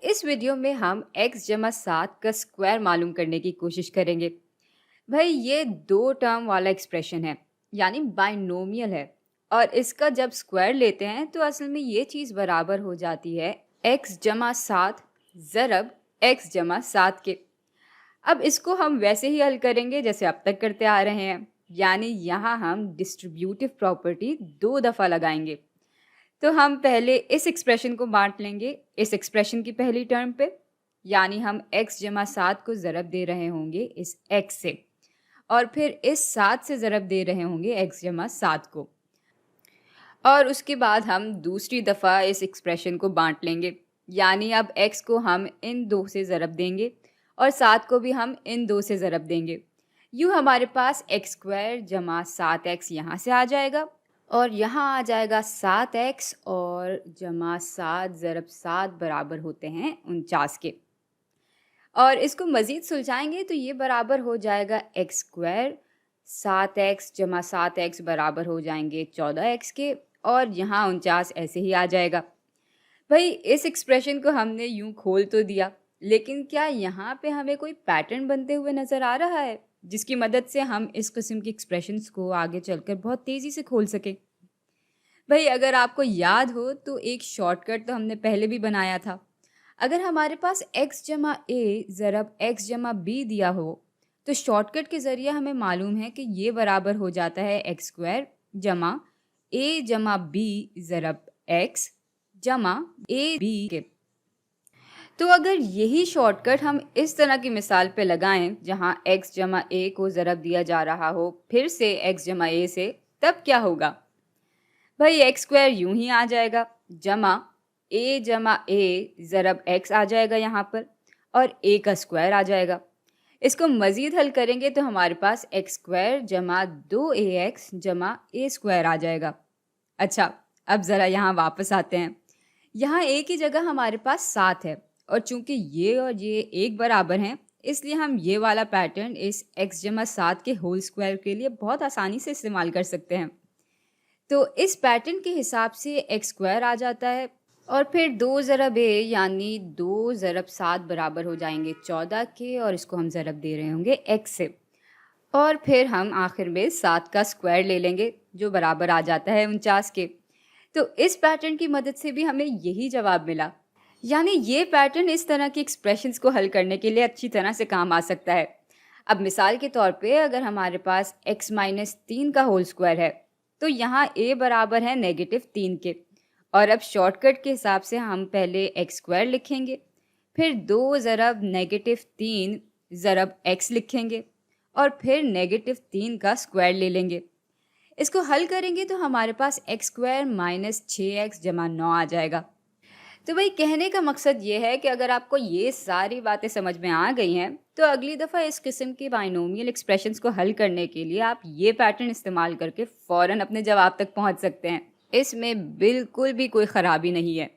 इस वीडियो में हम x जमा 7 का स्क्वायर मालूम करने की कोशिश करेंगे। भाई ये दो टर्म वाला एक्सप्रेशन है, यानी बाइनोमियल है, और इसका जब स्क्वायर लेते हैं तो असल में ये चीज़ बराबर हो जाती है x जमा 7 ज़रब x जमा 7 के। अब इसको हम वैसे ही हल करेंगे जैसे अब तक करते आ रहे हैं, यानी यहाँ हम डिस्ट्रीब्यूटिव प्रॉपर्टी 2 दफ़ा लगाएंगे। तो हम पहले इस एक्सप्रेशन को बांट लेंगे इस एक्सप्रेशन की पहली टर्म पे, यानी हम x जमा 7 को ज़रब दे रहे होंगे इस x से, और फिर इस 7 से ज़रब दे रहे होंगे x जमा 7 को। और उसके बाद हम दूसरी दफ़ा इस एक्सप्रेशन को बांट लेंगे, यानी अब x को हम इन दो से ज़रब देंगे और 7 को भी हम इन दो से ज़रब देंगे। यूँ हमारे पास एक्स स्क्वायर जमा 7x यहाँ से आ जाएगा, और यहाँ आ जाएगा 7x और जमा 7 ज़रब 7 बराबर होते हैं 49 के। और इसको मज़ीद सुलझाएंगे तो ये बराबर हो जाएगा एक्स स्क्वायर 7x जमा 7x बराबर हो जाएंगे 14x के, और यहाँ 49 ऐसे ही आ जाएगा। भाई इस एक्सप्रेशन को हमने यूँ खोल तो दिया, लेकिन क्या यहाँ पे हमें कोई पैटर्न बनते हुए नज़र आ रहा है जिसकी मदद से हम इस किस्म की एक्सप्रेशंस को आगे चलकर बहुत तेज़ी से खोल सकें? भाई अगर आपको याद हो तो एक शॉर्टकट तो हमने पहले भी बनाया था। अगर हमारे पास x जमा ए ज़रब x जमा बी दिया हो तो शॉर्टकट के ज़रिए हमें मालूम है कि ये बराबर हो जाता है एक्स स्क्वायर जमा ए जमा बी ज़रब x जमा ए बी के। तो अगर यही शॉर्टकट हम इस तरह की मिसाल पे लगाएं जहां x जमा ए को ज़रब दिया जा रहा हो फिर से x जमा ए से, तब क्या होगा? भाई एक्स स्क्वायर यूं ही आ जाएगा जमा ए जमा ए ज़रब एक्स आ जाएगा यहाँ पर, और ए का स्क्वायर आ जाएगा। इसको मज़ीद हल करेंगे तो हमारे पास एक्स स्क्वायर जमा 2ax जमा ए स्क्वायर आ जाएगा। अच्छा, अब ज़रा यहाँ वापस आते हैं। यहाँ ए की जगह हमारे पास 7 है, और चूंकि ये और ये एक बराबर हैं इसलिए हम ये वाला पैटर्न इस x जमा 7 के होल स्क्वायर के लिए बहुत आसानी से इस्तेमाल कर सकते हैं। तो इस पैटर्न के हिसाब से एक्स स्क्वायर आ जाता है, और फिर 2 ज़रब ए यानी 2 ज़रब 7 बराबर हो जाएंगे 14 के, और इसको हम ज़रब दे रहे होंगे x से, और फिर हम आखिर में 7 का स्क्वायर ले लेंगे जो बराबर आ जाता है 49 के। तो इस पैटर्न की मदद से भी हमें यही जवाब मिला। यानी ये पैटर्न इस तरह की एक्सप्रेशंस को हल करने के लिए अच्छी तरह से काम आ सकता है। अब मिसाल के तौर पे अगर हमारे पास x माइनस 3 का होल स्क्वायर है तो यहाँ a बराबर है -3 के, और अब शॉर्टकट के हिसाब से हम पहले एक्स स्क्वायर लिखेंगे, फिर 2 ज़रब -3 ज़रब x लिखेंगे, और फिर -3 का स्क्वायर ले लेंगे। इसको हल करेंगे तो हमारे पास एक्स स्क्वायर माइनस 6x जमा 9 आ जाएगा। तो भाई कहने का मकसद ये है कि अगर आपको ये सारी बातें समझ में आ गई हैं तो अगली दफ़ा इस किस्म की बाइनोमियल एक्सप्रेशंस को हल करने के लिए आप ये पैटर्न इस्तेमाल करके फ़ौरन अपने जवाब तक पहुंच सकते हैं। इसमें बिल्कुल भी कोई ख़राबी नहीं है।